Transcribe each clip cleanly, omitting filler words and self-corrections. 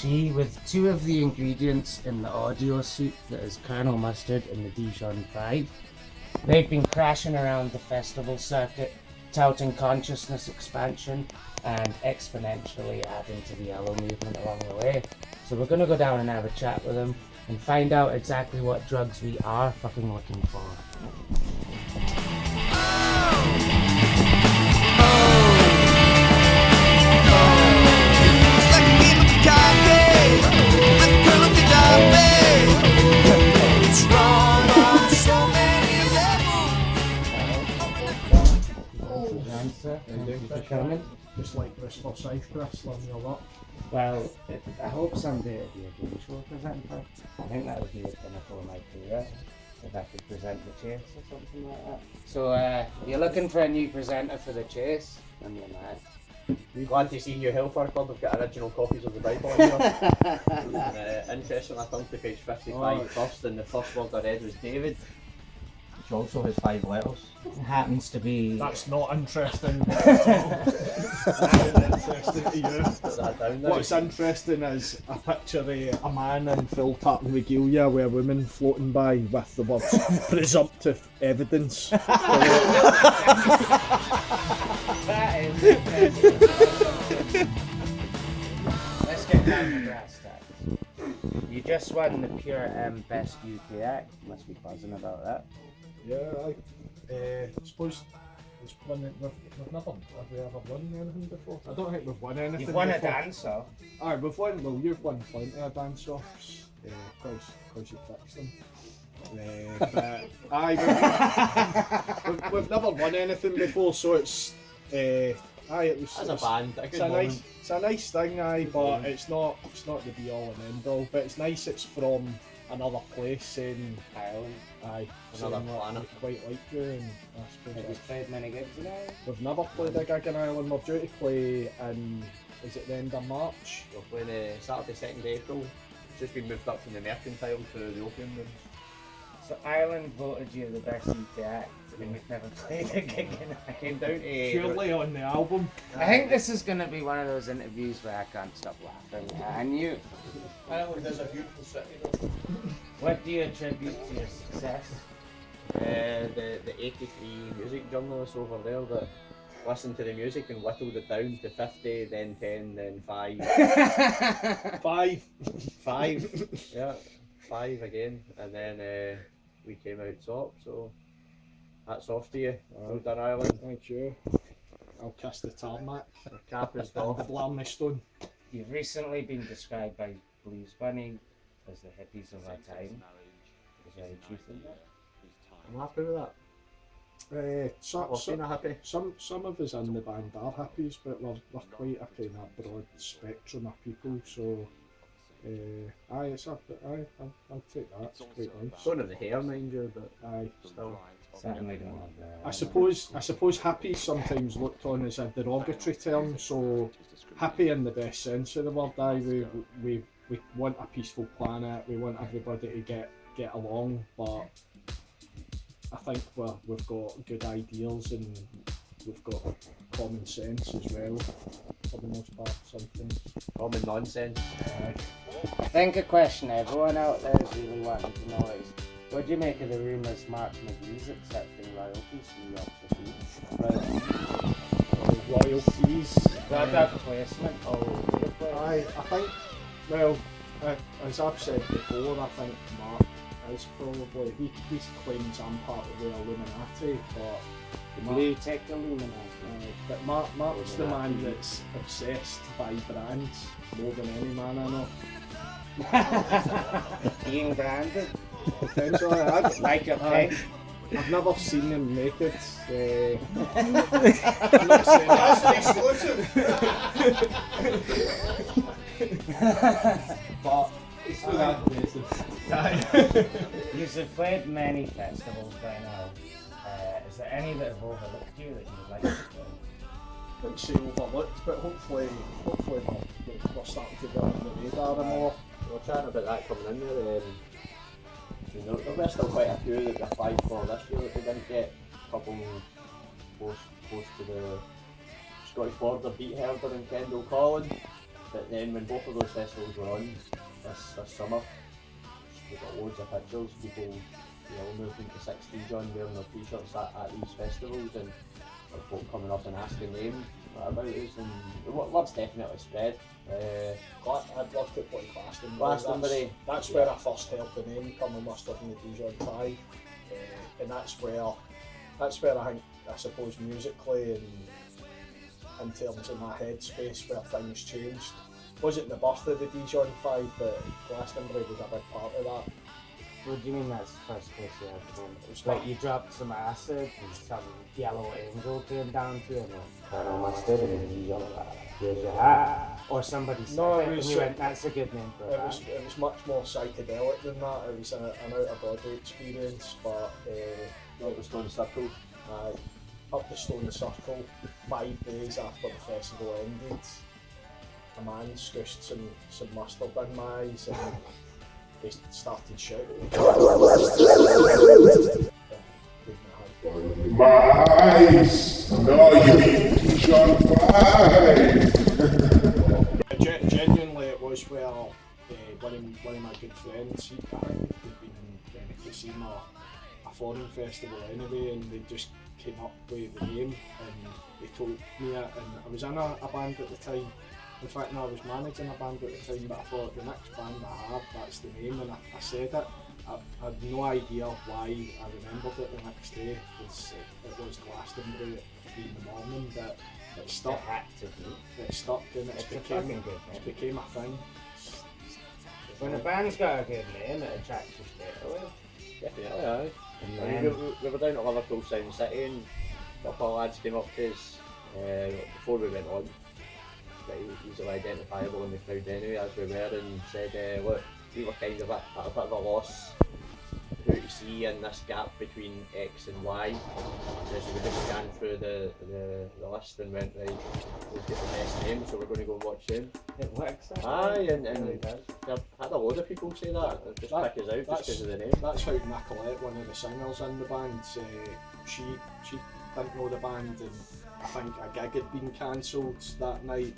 NHC with two of the ingredients in the audio suite that is Colonel Mustard and the Dijon 5. They've been crashing around the festival circuit, touting consciousness expansion and exponentially adding to the yellow movement along the way. So we're going to go down and have a chat with them and find out exactly what drugs we are fucking looking for. Just like this for Scythe, Chris, love you a lot. Well, I hope someday it'll be a game show presenter. I think that would be a pinnacle of my career, if I could present the Chase or something like that. So, you're looking for a new presenter for the Chase? And you're mad. We're glad to see you, Hellfire Club. We've got original copies of the Bible in here. Interesting, I come to page 55 first, and the first word I read was David, which also has 5 letters. It happens to be... That's not interesting. That's interesting to you. What's interesting is a picture of a man in full tartan regalia with a woman floating by with the words presumptive evidence. That is interesting. Let's get down to brass tacks. You just won the Pure M Best UK Act. Must be buzzing about that. Yeah, I suppose it's one that we've never, have we ever won anything before? I don't think we've won anything You've won before. a Dancer. Aye, we've won, well you've won plenty of dance-offs, because you fixed them. But aye, we've never won anything before, so it's, it was... As a band, it's a nice thing, aye, but it's not the be-all and end-all, but it's nice it's from another place saying Ireland. Aye, Another saying planet. we quite like you, and I suppose Have you played many gigs in Ireland? we've never played a gig in Ireland. We're due to play in, is it the end of March? We're playing Saturday 2nd April. It's just been moved up from the Mercantile to the Opium Rooms. So Ireland voted you the best UK act, and we've never played a gig in I came down to... Purely on the album. I think this is going to be one of those interviews where I can't stop laughing. And you, Ireland is a beautiful city though. what do you attribute to your success? The 83 music journalists over there that listened to the music and whittled it down to 50, then 10, then 5. 5. 5, yeah, 5 again, and then we came out top, so that's off to you. Well done, Ireland. Thank you. I'll kiss the tarmac. The cap is The off. Blarney Stone. You've recently been described by Blues Bunny as the hippies of our time. Is there any truth in that? I'm happy with that. Some of us in the band are hippies, but we're quite a kind of broad spectrum of people, so I'll take that, it's quite nice. Don't have the hair, mind you, but Aye. still. Certainly don't have that. I suppose happy sometimes looked on as a derogatory term, so happy in the best sense of the word. Aye, we want a peaceful planet, we want everybody to get along, but I think we've got good ideals and we've got common sense as well, for the most part, sometimes. Common nonsense. I think a question everyone out there is really wanting to know is, what do you make of the rumours Mark McGee's accepting royalties from Yorkshire Fees? Royalties. Product placement. I think, well, as I've said before, I think Mark is probably, he claims I'm part of the Illuminati, but The blue tech Illuminati. but Mark's the man that's obsessed by brands more than any man I know. Being branded. Potentially, Like a pig. I've never seen him naked. I'm not saying but You've played many festivals by now. Is there any that have overlooked you that you would like to play? I wouldn't say overlooked, but hopefully we're starting to get on the radar more. We're chatting about that coming in there. There were still quite a few that we applied for this year that we didn't get. A couple close to the Scottish border beat Herron and Kendall Collin. But then when both of those festivals were on this summer, we got loads of pictures, people, you know, moving to 16s on, wearing their t-shirts at these festivals, and folk coming up and asking them about us, and the word's definitely spread. I'd love to play Glastonbury. Glastonbury. That's where I first heard the name come on Mustard and The Dijon 5, and that's where I think, I suppose musically and in terms of my headspace where things changed. Wasn't the birth of the Dijon 5, but Glastonbury was a big part of that. What do you mean that's the first place you ever came? It was like you dropped some acid and some yellow angel came down to you and went, Colonel Mustard and The Dijon, here's your hat. Or somebody said No, it it was, and you went, that's a good name for it. It was much more psychedelic than that. It was an out-of-body experience, but Up the Stone Circle. Up the Stone Circle, 5 days after the festival ended, a man scooshed some mustard in my eyes and they started shouting. My eyes, no, you mean Dijon 5. Genuinely, it was where one of my good friends, he'd been benefiting a foreign festival anyway, and they just came up with the name and they told me it, and I was in a band at the time. In fact, no, I was managing a band at the time, but I thought the next band I have, that's the name, and I said it. I had no idea why I remembered it the next day, because it was Glastonbury at 3 in the morning, but it stuck. It stuck and it became a thing. When a band's got a good name, it attracts you straight away. Definitely, aye. We were down at Liverpool Sound City and a couple of lads came up to us before we went on, very easily identifiable in the crowd anyway as we were, and said look, we were kind of at a bit of a loss who to see in this gap between X and Y. So we just scanned through the list and went, right, we'll get the best name, so we're going to go and watch them. It works. Aye, and I've had a load of people say that, just pick us out just because of the name. That's how Nicolette, one of the singers in the band, she didn't know the band, and I think a gig had been cancelled that night,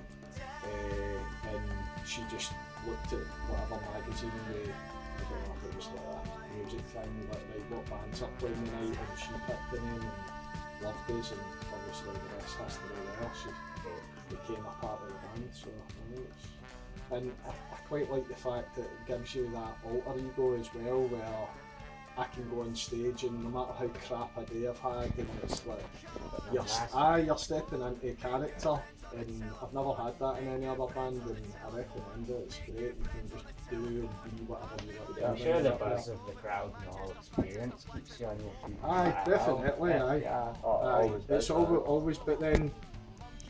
and she just looked at whatever magazine I don't know if it was like a music thing, like right, what bands are playing tonight, and she picked the name and loved us, and obviously the rest history there. She became a part of the band, so and I quite like the fact that it gives you that alter ego as well, where I can go on stage and no matter how crap a day I've had, and it's like you're stepping into character, and I've never had that in any other band, and I recommend it. It's great. You can just do and be whatever you want to do. I'm sure the buzz of the crowd and the whole experience keeps you on your feet. Aye, definitely. Aye. It's always, but then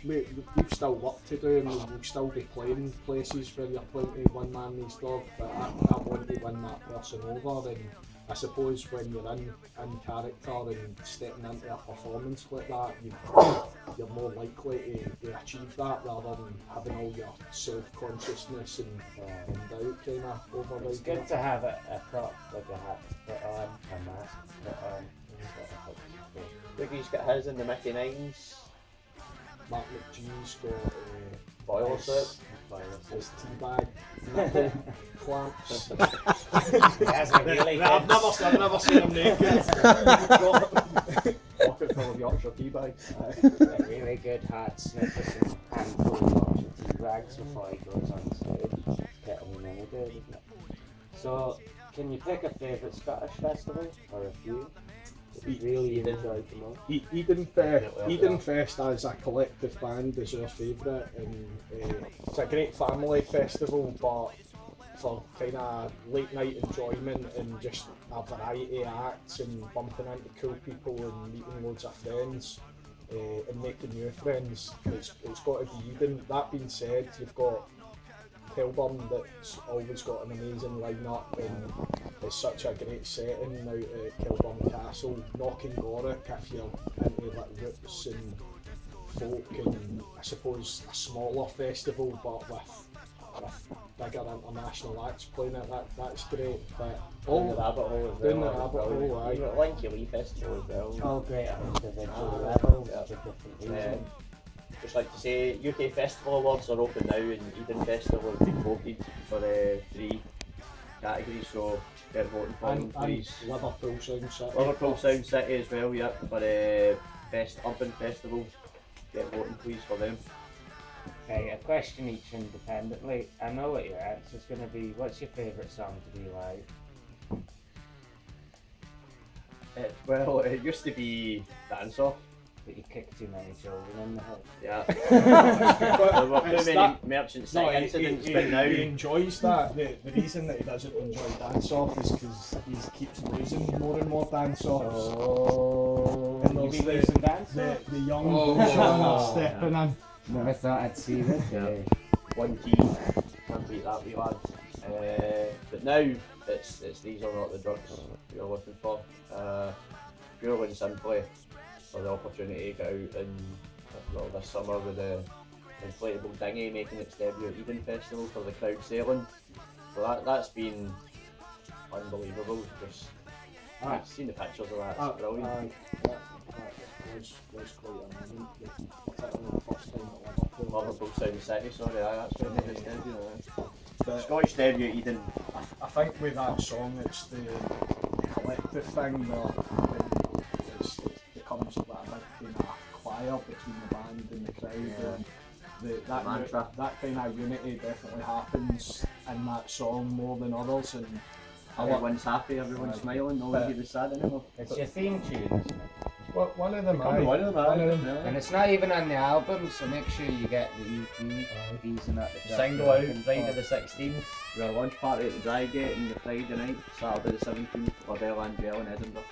we've still work to do, and we'll still be playing places where you're playing to one man these dog, but I want to win that person over, and I suppose when you're in character and stepping into a performance like that, you're more likely to achieve that rather than having all your self-consciousness and doubt kind of override. It's good to have a prop, like a hat to put on, a mask to put on. Rickie's got his in the Mickey Nines. Mark McGee's got Boiler suit. his tea bag, nipple clamps. I've never seen him naked. Pocket full of Yorkshire tea bags. A really good hard sniffers and handful of Yorkshire tea bags before he goes on stage. Kettling really good, isn't it? So, can you pick a favourite Scottish festival, or a few? Really enjoyed the most. Edenfest as a collective band is our favourite, and it's a great family festival, but for kind of late night enjoyment and just a variety of acts and bumping into cool people and meeting loads of friends and making new friends, it's got to be Eden. That being said, you've got Hellfire that's always got an amazing line-up, and it's such a great setting out at Kilburn Castle. Knocking Gorick, if you're into like roots and folk, and I suppose a smaller festival but with bigger international acts playing it, that's great. But Down the rabbit hole as well. Down the rabbit hole, aye. You've got Linky Lee Festival as well. All great on individual levels for different reasons. just like to say, UK Festival Awards are open now, and Eden Festival have been voted for 3 categories, so get voting for them, please. Liverpool Sound City. Liverpool Sound City as well, yep, for Best Urban Festival. Get voting please for them. Okay, a question each independently. I know what your answer's going to be. What's your favourite song to do live? Well, it used to be Dance Off. But you kicked too many children in the head. Yeah. There were too many merchant sex incidents, but now he enjoys that. The reason that he doesn't enjoy Dance Off is because he keeps losing more and more Dance Offs. Oh, And you there's be losing dance? the young Dijon stepping in. Never thought I'd see this. Yeah. One key, can't beat that wee lad. But now it's these are not the drugs you're looking for. Purely and simply for the opportunity to get out and well, this summer with the inflatable dinghy making its debut at Eden Festival for the crowd sailing. So that's been unbelievable. Just I've seen the pictures of that. It's brilliant. That was quite a moment, particularly the first time at Liverpool. Liverpool Sound City, sorry, that's where it made its debut. But Scottish debut at Eden. I think with that song, it's the collective thing where it becomes like a big kind of choir between the band and the crowd. And that kind of unity definitely happens in that song more than others. And Everyone's happy, everyone's smiling, no one was sad anymore. It's your theme tune, isn't it? one of them, One of them. And it's not even on the album, so make sure you get the EP. EPs and that. Single out Friday the 16th, we're a launch party at the Drygate on the Friday night, Saturday the 17th, Lavelle Angel in Edinburgh.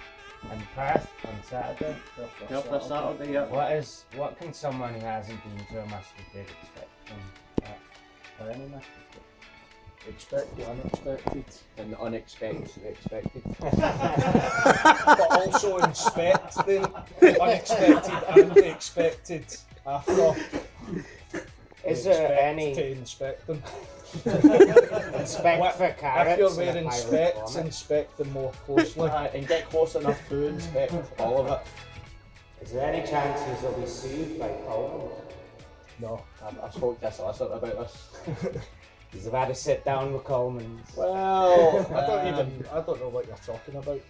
And Perth on Saturday. Perth Saturday, yeah. What can someone who hasn't been to a Mustard Big expect from that? Or any Mustard Big? Expect the unexpected. And the unexpected expected. But also inspect the unexpected and the expected after. Is there Expect any to inspect them? inspect for carrots? If you're and a wearing pirate specs, vomit? inspect them more closely. And get close enough to inspect all of it. Is there any chances they'll be sued by Coleman? No. I spoke to a solicitor about this. He's about to sit down with Coleman. Well, I don't know what you're talking about.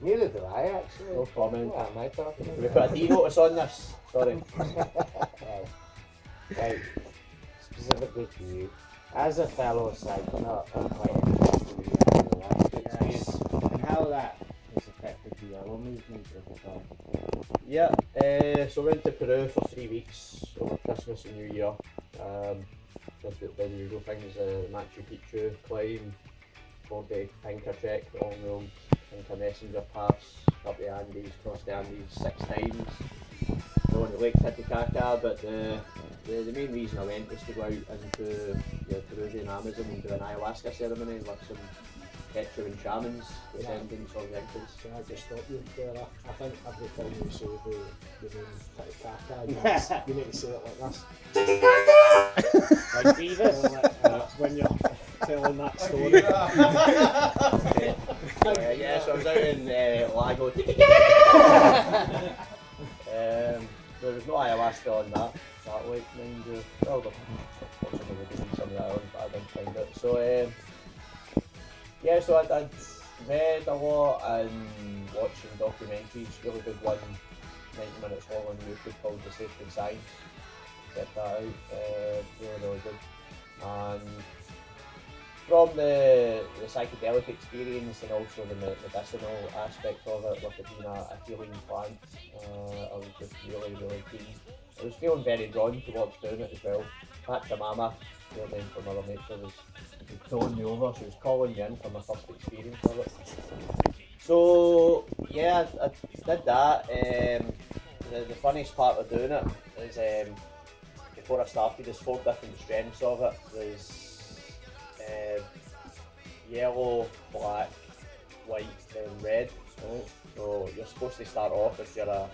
Neither do I, actually. No comment. What am I talking We about? put a D notice on this. Sorry. Right. Specifically for you, as a fellow psychonaut, I'm quite interested in your life experience and how that has affected the yellow movement over time. Yeah, so we went to Peru for 3 weeks over Christmas and New Year. Did the usual things, Machu Picchu climb, 4-day Inca trek along the old Inca Messenger Pass, up the Andes, crossed the Andes 6 times, going to Lake Titicaca, but the main reason I went was to go out into the Peruvian Amazon and do an ayahuasca ceremony with some Quechua and shamans, descendants of the Incas. Can I just stop you there? I think every time you say the name Titicaca, you need to say it like this. Like Beavis? When you're telling that story. Yeah, so I was out in Lago there was no ayahuasca on that lake, mind you. Well, possibly would have been some of the islands, but I didn't find it. So, yeah, so I'd read a lot and watching documentaries, really good one, 90 minutes long on YouTube called The Sacred Science. Check that out, really good. And from the psychedelic experience and also the medicinal aspect of it, with it being a healing plant, I was just really keen. I was feeling very drawn towards doing it as well. Pachamama, your name from Mother Nature, was throwing me over. She was calling me in for my first experience of it. So yeah, I did that. The funniest part of doing it is before I started, there's 4 different strengths of it. There's yellow, black, white, and red. Right? So you're supposed to start off, if you're a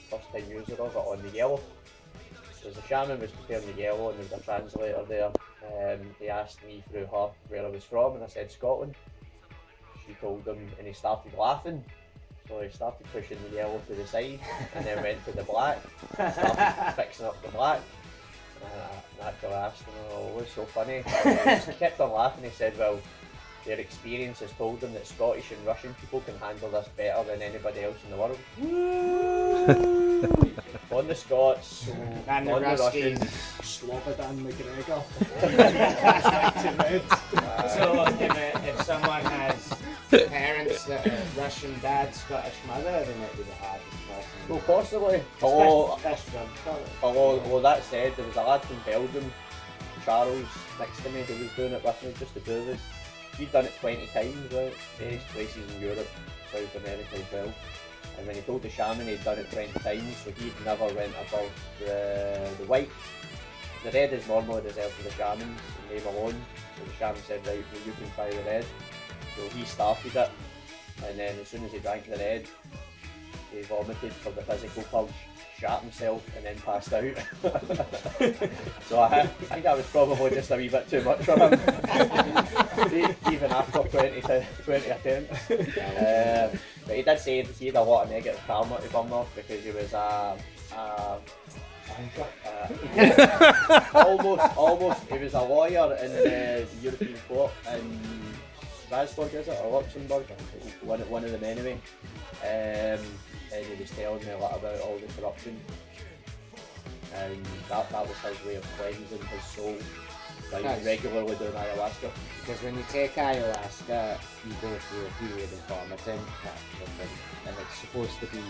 first time user of it, on the yellow. So the shaman was preparing the yellow and there was a translator there. He asked me through her where I was from and I said Scotland. She told him and he started laughing. So he started pushing the yellow to the side and then went to the black, started fixing up the black. And actually asked him, oh, what's so funny? And he kept on laughing. He said, well, their experience has told them that Scottish and Russian people can handle this better than anybody else in the world. On the Scots, And the on the Ruskies. Russians. Slobodan McGregor. So if someone has parents that are Russian dad, Scottish mother, then it'd be the hardest person. Well, possibly. Although that said, there was a lad from Belgium, Charles, next to me, who was doing it with me, just the two of us. He'd done it 20 times, right? Various places in Europe, South America as well. And when he told the shaman he'd done it 20 times, so he'd never went above the white. The red is normally reserved for the shamans, and name alone. So the shaman said, right, well, you can try the red. So he started it, and then as soon as he drank the red, he vomited for the physical purge, shat himself, and then passed out. So I think that was probably just a wee bit too much for him, even after 20 attempts. But he did say he had a lot of negative karma to burn off because he was almost. He was a lawyer in the European court in Strasbourg, is it, or Luxembourg? One of them anyway. And he was telling me a lot about all the corruption, and that was his way of cleansing his soul by regularly doing ayahuasca. Because when you take ayahuasca, you go through a period of vomiting, and it's supposed to be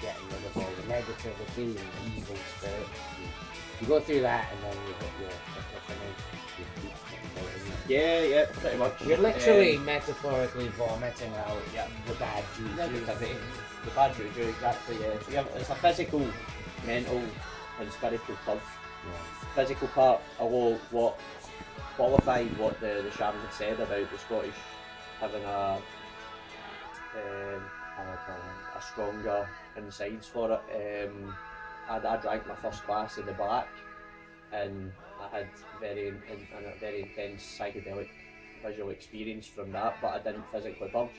getting rid of all the negativity and the evil spirit. You go through that, and then you hit your epiphany. Yeah, pretty much. You're literally metaphorically vomiting out the bad juju. Negativity. The bad juju, exactly, yeah. So it's a physical, mental and spiritual purge. Yeah. Physical part, although what qualified what the shaman had said about the Scottish having a stronger insides for it. I drank my first glass of the black, and I had a very intense psychedelic visual experience from that, but I didn't physically purge.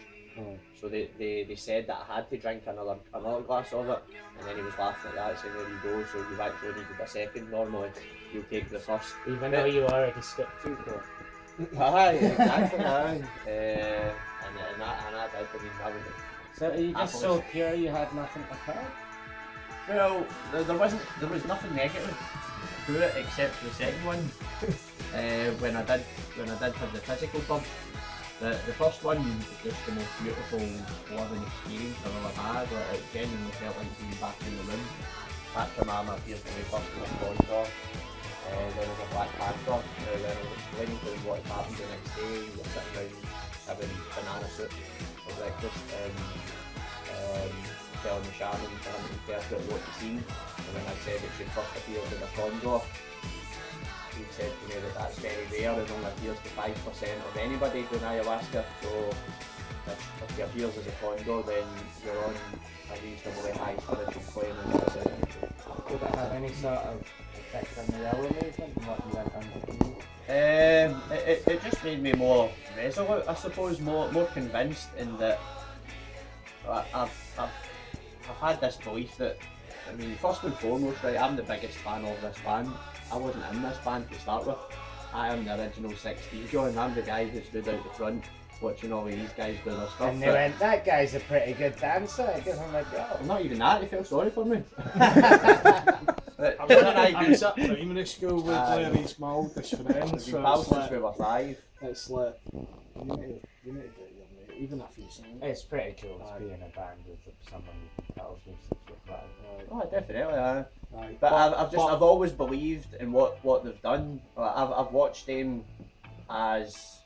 So they said that I had to drink another glass of it, and then he was laughing at that, saying, there you go, so you've actually needed a second. Normally you'll take the first. Even though you already skipped two, though. Aye, exactly, aye. And I did, I mean, I would. So are you just so pure you had nothing to hurt? Well, there was nothing negative to it except for the second one. When I did have the physical purge. The first one was just the most beautiful loving experience I've ever had. It genuinely felt like being back in the room. Pachamama appeared to me first in a Gonzo. There was a Black Panther. When I was explaining to them what had happened the next day, we were sitting down having banana soup for breakfast, and telling the shaman for him to interpret what he'd seen. And when I said it should first appear in a Gonzo, he said to me that that's very rare and only appears to 5% of anybody doing ayahuasca. So if he appears as a Gonzo, then you're on a reasonably high spiritual plane. Did it have any sort of effect on the hour movement and what you went on to do? It just made me more resolute, I suppose, more convinced in that I've had this belief that, I mean, first and foremost, right, I'm the biggest fan of this band. I wasn't in this band to start with. I am the original 6 Dijon. I'm the guy who stood out the front watching all of these guys do their stuff. And they went, that guy's a pretty good dancer, give him a go. Well, not even that, they felt sorry for me. I was at primary school with Larry's my oldest friend, We've so been pals it's since like, we were 5. it's like, you need to get your mate, even if he's It's pretty cool to be in a band with someone else with such a vibe. Oh, definitely, aye. Aye. But I've always believed in what they've done. I've watched them as,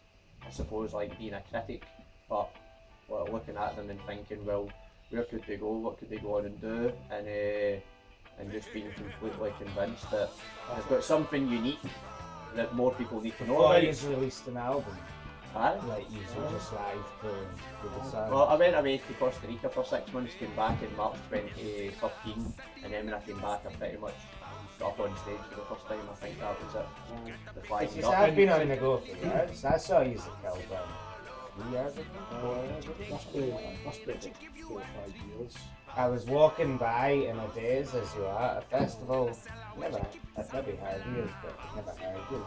I suppose, like being a critic, but looking at them and thinking, well, where could they go? What could they go on and do? And just being completely convinced that they've got something unique that more people need to know Before about. he's released an album, Aye. like you just live playing with the song. Well, I went away to Costa Rica for 6 months, came back in March 2013, and then when I came back I pretty much got up on stage for the first time. I think that was it. The flying Because duck. I've been on the go for years. I saw you at Hellfire. 3 years ago, 4 years ago. Must be about 4 or 5 years. I was walking by in a daze as you are at a festival. I'd maybe heard you, but I'd never heard you.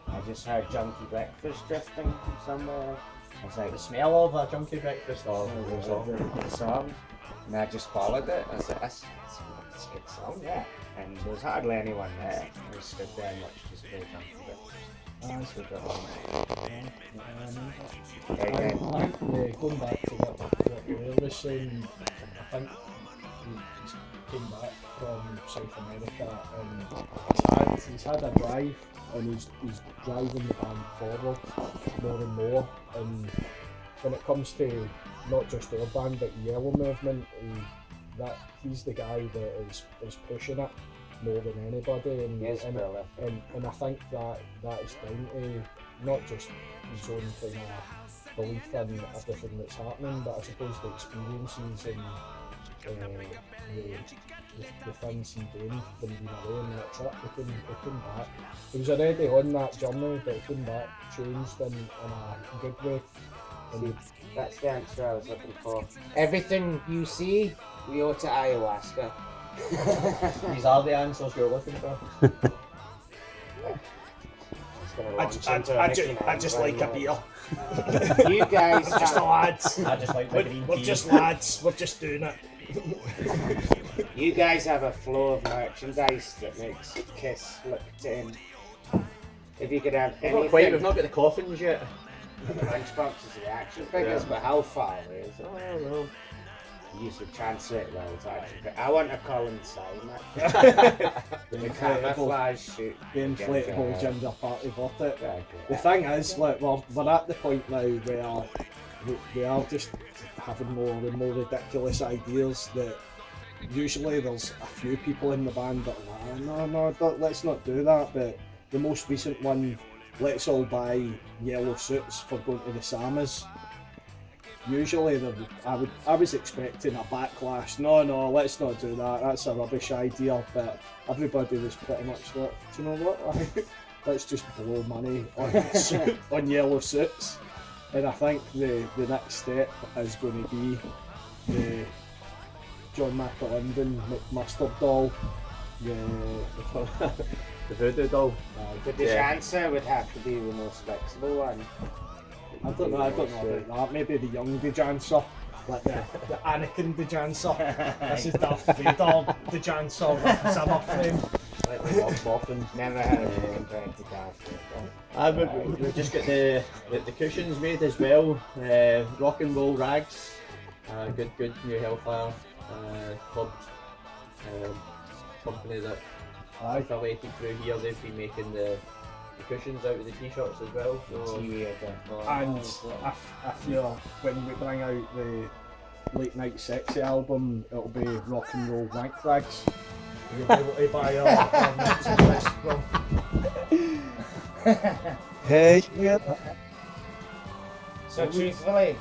I just heard Junkie Breakfast drifting somewhere. I was like, The smell of a junkie breakfast or the song, and I just followed it. I was like, that's a good song, yeah. And there was hardly anyone there. I just stood there and watched this play Junkie Breakfast. That's what got on. Going back to what Blair was saying, I think he came back from South America and he's had a drive and he's driving the band forward more and more. And when it comes to not just our band but the Yellow Movement, he's the guy that is pushing it more than anybody. And, Yes, and I think that is down to not just his own kind of belief in everything that's happening, but I suppose the experiences and the things he gained from being away on that trip. He came back. He was already on that journey, but he came back changed in a good way. See, that's the answer I was looking for. Everything you see, we owe to ayahuasca. These are the answers you're looking for. I just like a beer. You guys Just the lads. I just like my green We're tea. just lads. We're just doing it. You guys have a flow of merchandise that makes Kiss look tame. If you could have We've not anything, got the coffins yet. Lunchbox is the action figures, but Hellfire is. I don't know. You should translate those action figures. I want a Colin Simon. The camouflage suit. The inflatable ginger party bought it. Yeah, The thing is, look, we're at the point now where we are just having more and more ridiculous ideas that usually there's a few people in the band that are like, no, let's not do that. But the most recent one, let's all buy yellow suits for going to the Samas. Usually I was expecting a backlash. No, let's not do that. That's a rubbish idea. But everybody was pretty much like, do you know what? Let's just blow money on yellow suits. And I think the next step is going to be the John McAlinden Mustard doll. The voodoo doll. The Dijancer would have to be the most flexible one. I don't know about that. Maybe the young Dijancer, like the Anakin Dijancer. This is Darth Vader Dijancer with Zimmer frame. Like the boffins. Never had it compared to Darth. We've just got the cushions made as well. Rock and roll rags. Good new Hellfire club company that affiliated through here. They've been making the cushions out of the t-shirts as well. So, And when we bring out the Late Night Sexy album, it'll be rock and roll wank rags. You'll be able to buy our merchandise from. Hey, So truthfully,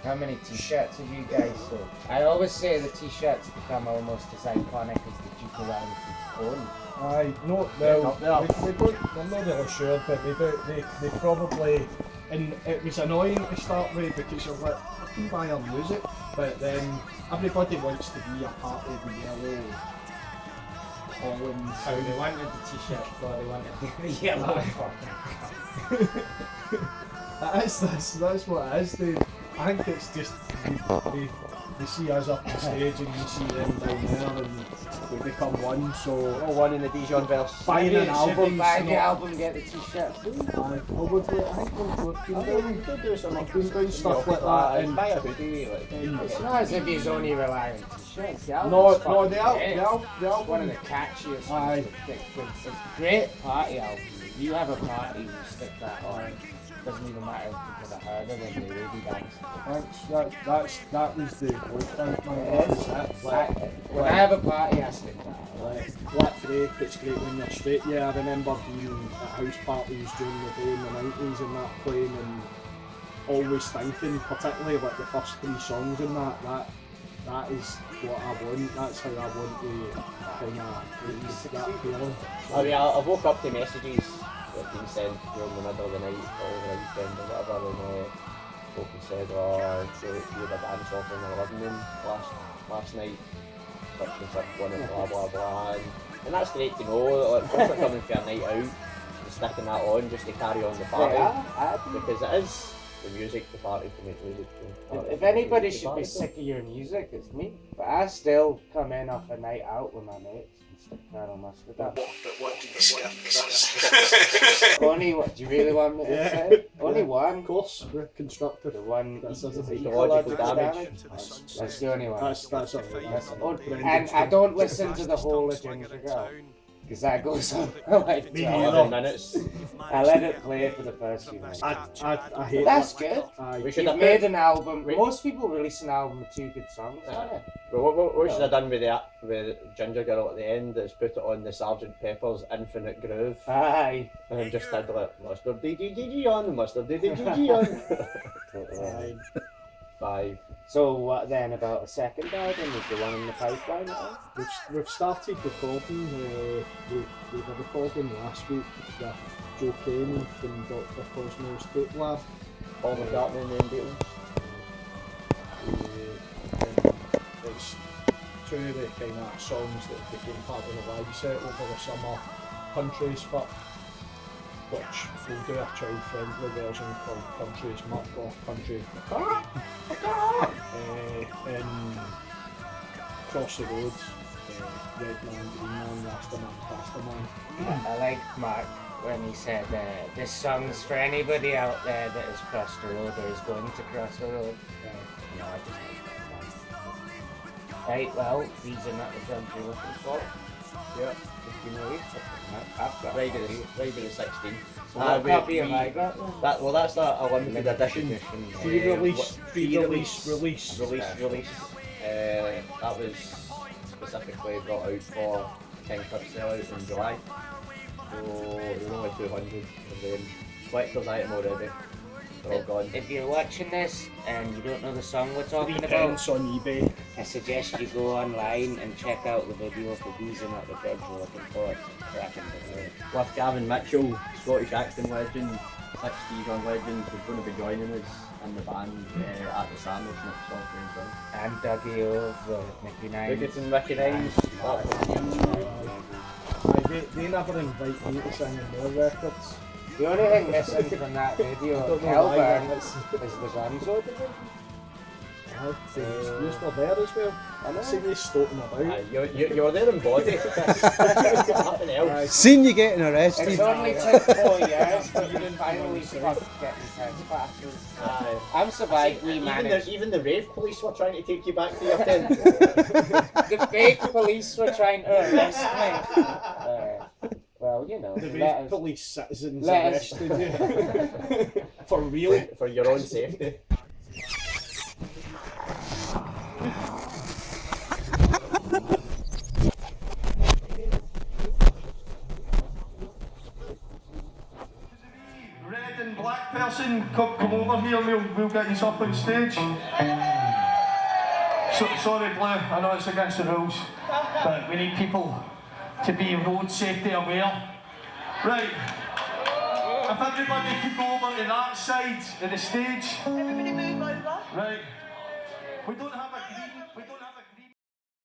how many t-shirts have you guys sold? I always say the t-shirts become almost as iconic as the Duke of Wellington's own. Aye, no, well, I'm not really sure, but they probably, and it was annoying to start with because you're like, I can buy our music, but then everybody wants to be a part of the yellow Hollands. Oh, they wanted the t-shirt before they wanted the yellow That's what it is. I think it's just they see us up on stage and you see them down there and we become one. So all one in the Dijon verse. buying an album, buy the album, get the t-shirt. probably. I think we've been doing stuff like that. And buy a hoodie. It's not as if he's only relying on t-shirts. The no, album's fucking the great. One of album. the catchiest. Aye. It's a great party album. If you have a party, you stick that on. Doesn't even matter if people have heard of it, they will be dancing. That was the whole thing. When I have a party, I stick that on. Black Break, it's great when you're straight. Yeah, I remember being at house parties during the day in the 90s and that playing and always thinking, particularly like the first 3 songs and that is what I want. That's how I want to kind of get that feeling. I mean, I woke up to messages that have been sent during the middle of the night or over the weekend or whatever, and said, oh, so you had a dance off in the living room last night, such and such one, and blah blah blah. And that's great to know, like, if you're coming for a night out, and sticking that on just to carry on the party. Because it is the music, the party to make music. If anybody should be sick of your music, it's me. But I still come in off a night out with my mates and stick Colonel Mustard up. But what do you skip? Only what? Do you really want me to say? Only one. Of course, we're constructive. The one That's ecological damage. That's the only one. That's it. And I don't listen to the whole of Ginger Girl, because that goes on for like 11 minutes. I let it play for the first few minutes. I hate That's that. good. We should You've have made an album. Most people release an album with 2 good songs on it. Well, what we should have done with Ginger Girl at the end is put it on the Sgt. Pepper's Infinite Groove. Aye. And just had like Mustard Dijon, Mustard Dijon. Aye. 5. So what then about a second album? Is the one in the pipeline now? We've started recording. We were recording last week with Joe Kane from Dr. Cosmo's Tape Lab. Paul McCartney and the Beatles. It's 2 of the kind of songs that became part of the live set over the summer. Country's Fuck, which we'll do a child-friendly version called Country's Muck or Country and Cross the Road, Red Man, Green Man, Rasta Man, Pasta Man. I like Mark when he said this song's for anybody out there that has crossed the road or is going to cross the road. No, I just like that one. Right, well, these are not the drums you're looking for. Yeah. You know, I've got Friday the 16th. what copy have I got then? That's a limited edition. Release. That was specifically brought out for 10 clip sellout in July. So there were only 200 of them. Collector's item already. They're all gone. If you're watching this and you don't know the song we're talking about, £3 on eBay. I suggest you go online and check out the video for These Are Not the Drugs We're Looking For. With Gavin Mitchell, Scottish acting legend, 60s legend, who's going to be joining us in the band at the Sandwich next Saturday. And Dougie O, Mickey Nines. Biggest and Mickey Nines. They never invite me to sing in their records. The only thing missing from that video of Hellfire is the Gonzo Division. You were there as well. I see you stoking about. You're there in body. Nothing else. Seen you getting arrested. It's only took 4 years, but you finally stopped getting test passes. I'm survived, we managed. Even the rave police were trying to take you back to your tent. The fake police were trying to arrest me. Well, you know, The police citizens let us- arrested you. For real. For your own safety. Red and black person, come over here, we'll get you up on stage. Sorry Blue, I know it's against the rules, but we need people to be road safety aware. Right, if everybody could go over to that side of the stage. Everybody move over. Right, we don't have a green